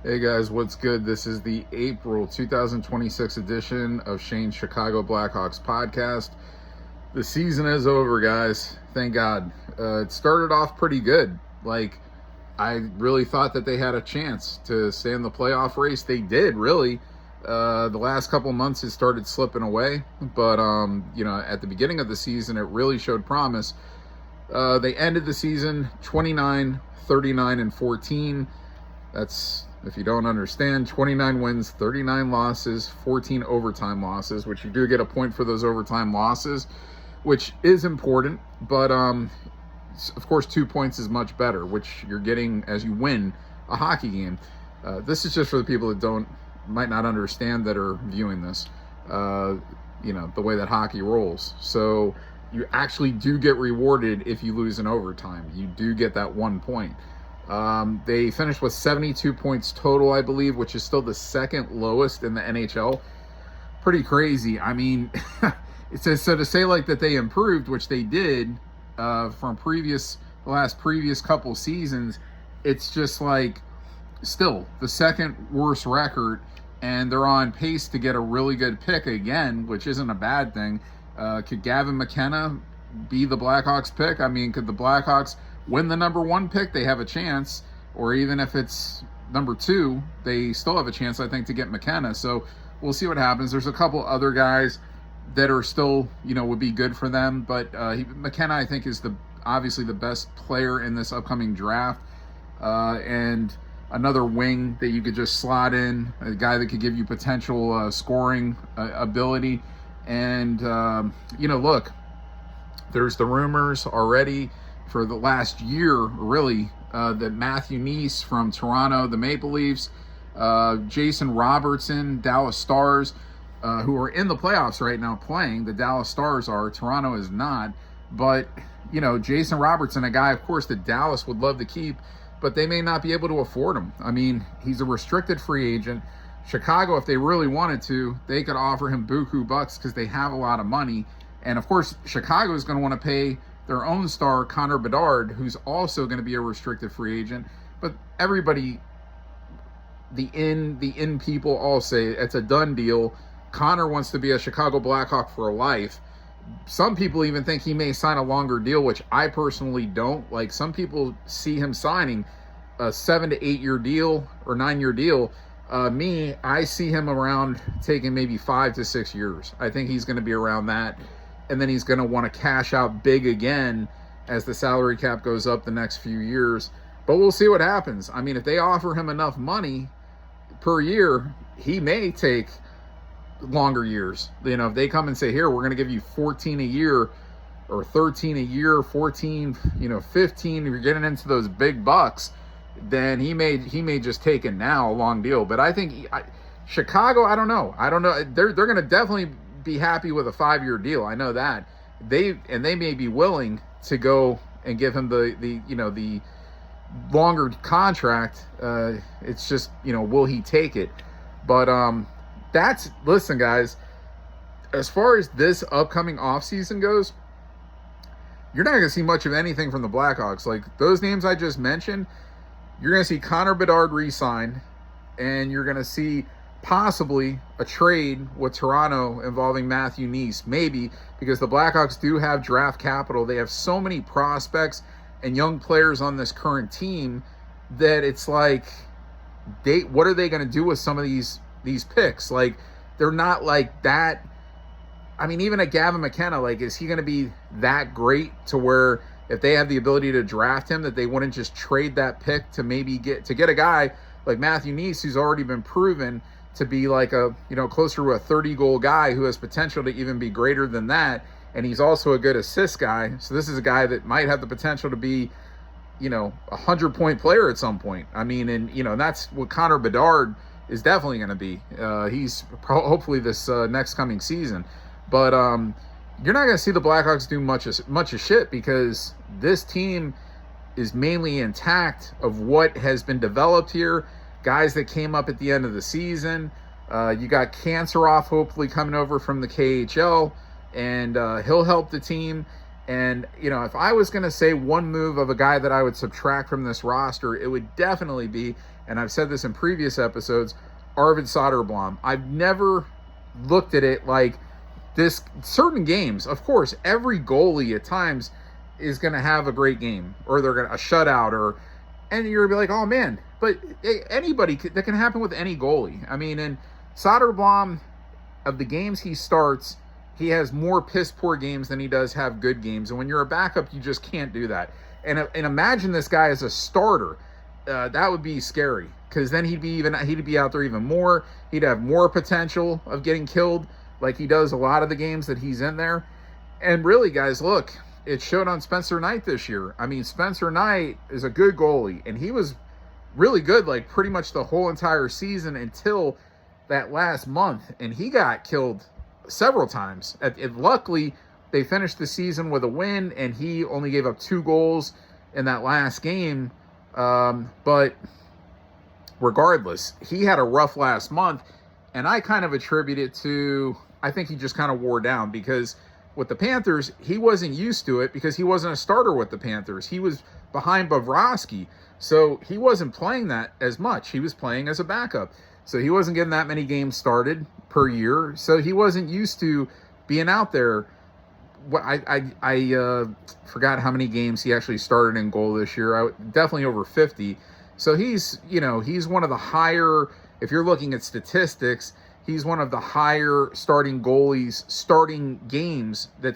Hey guys, what's good? This is the April 2026 edition of Shane's Chicago Blackhawks podcast. The season is over, guys. Thank God. It started off pretty good. I really thought that they had a chance to stay in the playoff race. They did, really. The last couple months it started slipping away, but at the beginning of the season it really showed promise. They ended the season 29, 39, and 14. That's, if you don't understand, 29 wins, 39 losses, 14 overtime losses, which you do get a point for those overtime losses, which is important. But, of course, 2 points is much better, which you're getting as you win a hockey game. This is just for the people that might not understand that are viewing this, the way that hockey rolls. So you actually do get rewarded if you lose in overtime. You do get that 1 point. They finished with 72 points total, I believe, which is still the second lowest in the NHL. Pretty crazy. I mean, so to say that they improved, which they did, from the last previous couple seasons, it's just still the second worst record, and they're on pace to get a really good pick again, which isn't a bad thing. Could Gavin McKenna be the Blackhawks pick? I mean, could the Blackhawks win the number 1 pick? They have a chance, or even if it's number 2, they still have a chance, I think, to get McKenna. So we'll see what happens. There's a couple other guys that are still, would be good for them, but McKenna, I think, is obviously the best player in this upcoming draft, and another wing that you could just slot in, a guy that could give you potential scoring ability. And look, there's the rumors already for the last year, really, that Matthew Neese from Toronto, the Maple Leafs, Jason Robertson, Dallas Stars, who are in the playoffs right now playing. The Dallas Stars are, Toronto is not. But, Jason Robertson, a guy, of course, that Dallas would love to keep, but they may not be able to afford him. I mean, he's a restricted free agent. Chicago, if they really wanted to, they could offer him buku bucks because they have a lot of money. And, of course, Chicago is going to want to pay their own star, Connor Bedard, who's also going to be a restricted free agent. But everybody, the in people all say it's a done deal. Connor wants to be a Chicago Blackhawk for life. Some people even think he may sign a longer deal, which I personally don't. Some people see him signing a 7 to 8 year deal or 9 year deal. I see him around taking maybe 5 to 6 years. I think he's going to be around that. And then he's going to want to cash out big again as the salary cap goes up the next few years. But we'll see what happens. I mean, if they offer him enough money per year, he may take longer years. If they come and say, here, we're going to give you 14 a year or 13 a year, 14, 15, if you're getting into those big bucks, then he may just take it now, a long deal. But I think Chicago, I don't know. They're going to definitely be happy with a 5-year deal. I know that. They may be willing to go and give him the longer contract. It's just, will he take it? But listen, guys, as far as this upcoming offseason goes, you're not going to see much of anything from the Blackhawks. Those names I just mentioned, you're going to see Connor Bedard re-sign, and you're going to see possibly a trade with Toronto involving Matthew Neese, maybe, because the Blackhawks do have draft capital. They have so many prospects and young players on this current team that it's what are they going to do with some of these picks? They're not that. I mean, even a Gavin McKenna, is he going to be that great to where if they have the ability to draft him, that they wouldn't just trade that pick to maybe get a guy like Matthew Neese, who's already been proven to be closer to a 30-goal guy who has potential to even be greater than that. And he's also a good assist guy. So this is a guy that might have the potential to be, a 100-point player at some point. I mean, and that's what Connor Bedard is definitely going to be. He's hopefully this next coming season. But you're not going to see the Blackhawks do much of shit, because this team is mainly intact of what has been developed here. Guys that came up at the end of the season. You got Canceroff hopefully coming over from the KHL, and he'll help the team. And, if I was going to say one move of a guy that I would subtract from this roster, it would definitely be and I've said this in previous episodes, Arvid Soderblom. I've never looked at it like this. Certain games, of course, every goalie at times is going to have a great game, or they're going to a shutout, and you're going to be like, oh man, but anybody, that can happen with any goalie. I mean, and Soderblom, of the games he starts, he has more piss poor games than he does have good games. And when you're a backup, you just can't do that. And imagine this guy as a starter. That would be scary, because then he'd be out there even more. He'd have more potential of getting killed, like he does a lot of the games that he's in there. And really, guys, look, it showed on Spencer Knight this year. I mean, Spencer Knight is a good goalie, and he was really good like pretty much the whole entire season until that last month, and he got killed several times. Luckily, they finished the season with a win, and he only gave up 2 goals in that last game. But regardless, he had a rough last month, and I kind of attribute it to, I think he just kind of wore down, because with the Panthers, he wasn't used to it because he wasn't a starter with the Panthers. He was behind Bobrovsky, so he wasn't playing that as much. He was playing as a backup. So he wasn't getting that many games started per year. So he wasn't used to being out there. I forgot how many games he actually started in goal this year. Definitely over 50. So he's one of the higher, if you're looking at statistics, he's one of the higher starting goalies, starting games that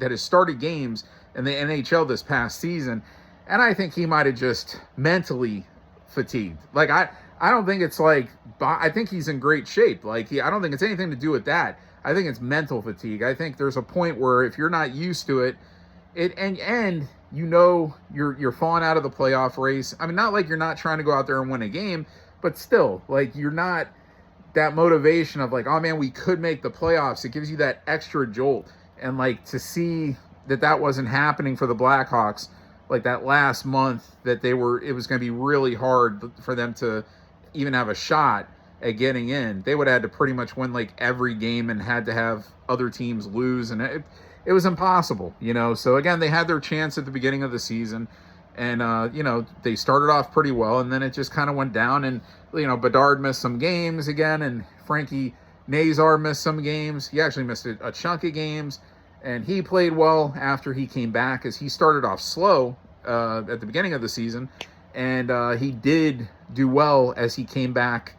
has started games in the NHL this past season. And I think he might have just mentally fatigued. Like, I don't think it's like, I think he's in great shape. Like, I don't think it's anything to do with that. I think it's mental fatigue. I think there's a point where if you're not used to it, and you're falling out of the playoff race. I mean, not like you're not trying to go out there and win a game, but still, like, you're not that motivation of like, oh man, we could make the playoffs. It gives you that extra jolt. And like, to see that wasn't happening for the Blackhawks, like that last month, it was going to be really hard for them to even have a shot at getting in. They would have had to pretty much win like every game and had to have other teams lose, and it was impossible, So again, they had their chance at the beginning of the season, and they started off pretty well, and then it just kind of went down, and Bedard missed some games again, and Frankie Nazar missed some games. He actually missed a chunk of games, and he played well after he came back, as he started off slow at the beginning of the season, and he did do well as he came back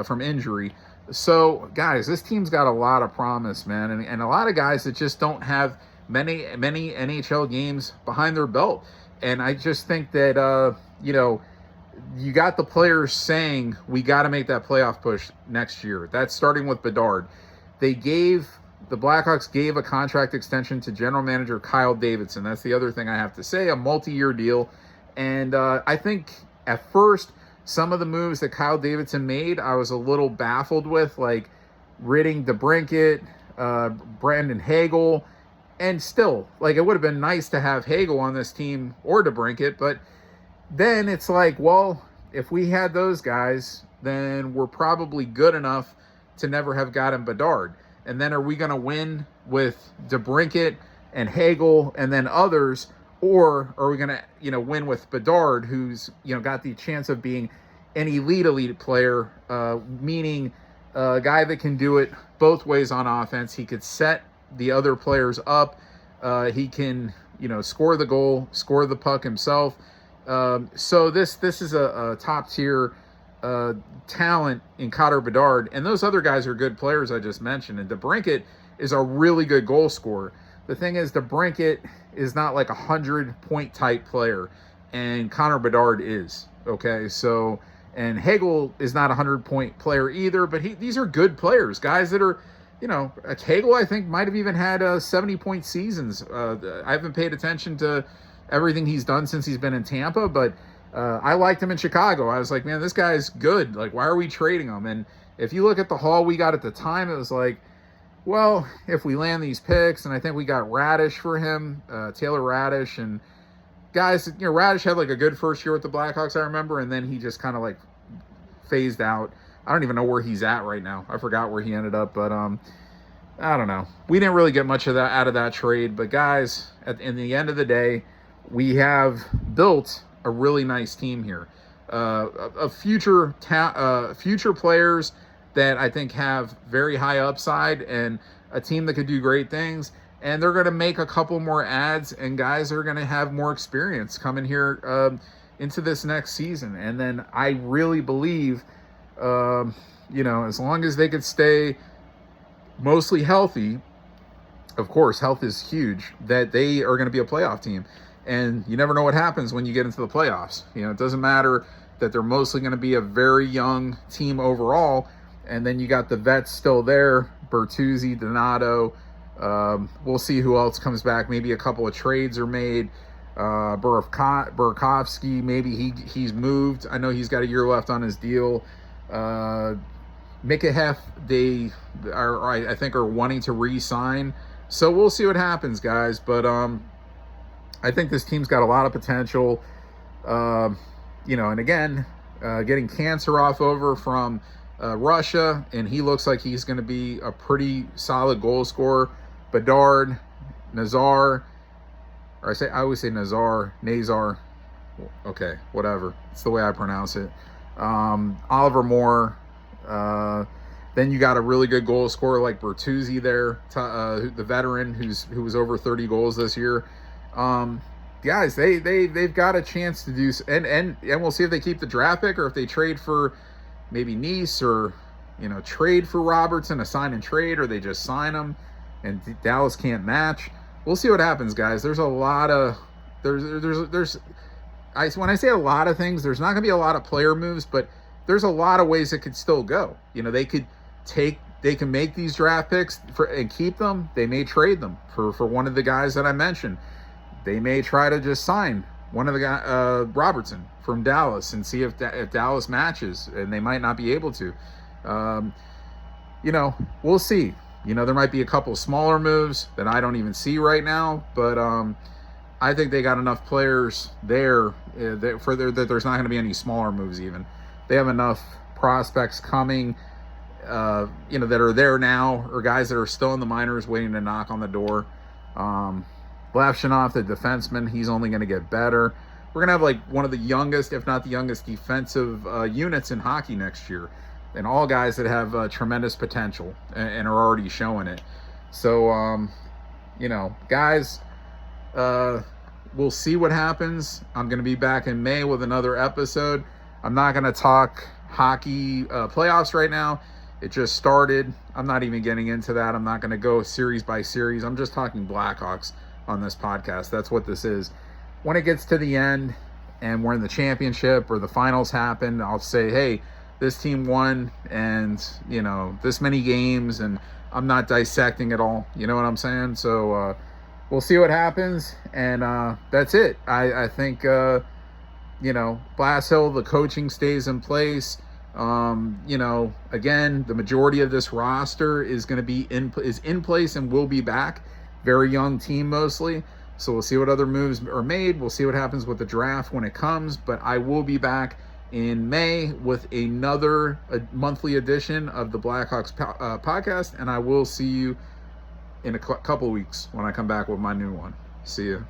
from injury. So, guys, this team's got a lot of promise, man, and a lot of guys that just don't have many NHL games behind their belt. And I just think that, you got the players saying, we got to make that playoff push next year. That's starting with Bedard. The Blackhawks gave a contract extension to general manager Kyle Davidson. That's the other thing I have to say, a multi-year deal. And I think at first, some of the moves that Kyle Davidson made, I was a little baffled with, like ridding DeBrincat, Brandon Hagel, and still, like, it would have been nice to have Hagel on this team or DeBrincat, but then it's like, well, if we had those guys, then we're probably good enough to never have gotten Bedard. And then are we going to win with DeBrincat and Hagel and then others, or are we going to, win with Bedard, who's, got the chance of being an elite player, meaning a guy that can do it both ways on offense. He could set the other players up. He can, score the goal, score the puck himself. So this is a top tier talent in Connor Bedard, and those other guys are good players I just mentioned. And DeBrincat is a really good goal scorer. The thing is, DeBrincat is not like 100-point type player, and Connor Bedard is. Okay, so, and Hagel is not a 100-point player either, but these are good players, guys that are, Hagel I think might have even had 70-point seasons. I haven't paid attention to everything he's done since he's been in Tampa, but I liked him in Chicago. I was like, man, this guy's good. Like, why are we trading him? And if you look at the haul we got at the time, it was like, well, if we land these picks, and I think we got Radish for him, Taylor Radish, and guys, Radish had like a good first year with the Blackhawks, I remember, and then he just kind of like phased out. I don't even know where he's at right now. I forgot where he ended up, but I don't know. We didn't really get much of that out of that trade, but guys, in the end of the day, we have built a really nice team here. of future players that I think have very high upside and a team that could do great things. And they're going to make a couple more ads, and guys are going to have more experience coming here into this next season. And then I really believe, as long as they could stay mostly healthy, of course, health is huge, that they are going to be a playoff team. And you never know what happens when you get into the playoffs. It doesn't matter that they're mostly going to be a very young team overall. And then you got the vets still there, Bertuzzi, Donato. We'll see who else comes back. Maybe a couple of trades are made. Burakovsky, maybe he's moved. I know he's got a year left on his deal. Mikheyev, I think are wanting to re-sign. So we'll see what happens, guys. But I think this team's got a lot of potential. And again, getting Kanserov over from Russia, and he looks like he's going to be a pretty solid goal scorer. Bedard, Nazar, or I always say Nazar. Okay, whatever. It's the way I pronounce it. Oliver Moore. Then you got a really good goal scorer like Bertuzzi there, the veteran who was over 30 goals this year. Guys, they've got a chance to do, and we'll see if they keep the draft pick or if they trade for maybe Nice or trade for Robertson, a sign and trade, or they just sign him and Dallas can't match. We'll see what happens, guys. There's a lot of when I say a lot of things, there's not going to be a lot of player moves, but there's a lot of ways it could still go. They can make these draft picks and keep them. They may trade them for one of the guys that I mentioned. They may try to just sign one of the guys, Robertson from Dallas, and see if Dallas matches, and they might not be able to. We'll see. There might be a couple smaller moves that I don't even see right now, but I think they got enough players there that there's not going to be any smaller moves even. They have enough prospects coming, that are there now, or guys that are still in the minors waiting to knock on the door. Blavshinov, the defenseman, he's only going to get better. We're going to have one of the youngest, if not the youngest, defensive units in hockey next year. And all guys that have tremendous potential and are already showing it. So, guys, we'll see what happens. I'm going to be back in May with another episode. I'm not going to talk hockey playoffs right now. It just started. I'm not even getting into that. I'm not going to go series by series. I'm just talking Blackhawks on this podcast. That's what this is. When it gets to the end and we're in the championship or the finals happen, I'll say, hey, this team won and, this many games, and I'm not dissecting it all. You know what I'm saying? So we'll see what happens, and that's it. I think, Blashill, the coaching stays in place. Again, the majority of this roster is going to be in place and will be back. Very young team mostly. So we'll see what other moves are made. We'll see what happens with the draft when it comes. But I will be back in May with another monthly edition of the Blackhawks podcast. And I will see you in a couple weeks when I come back with my new one. See you.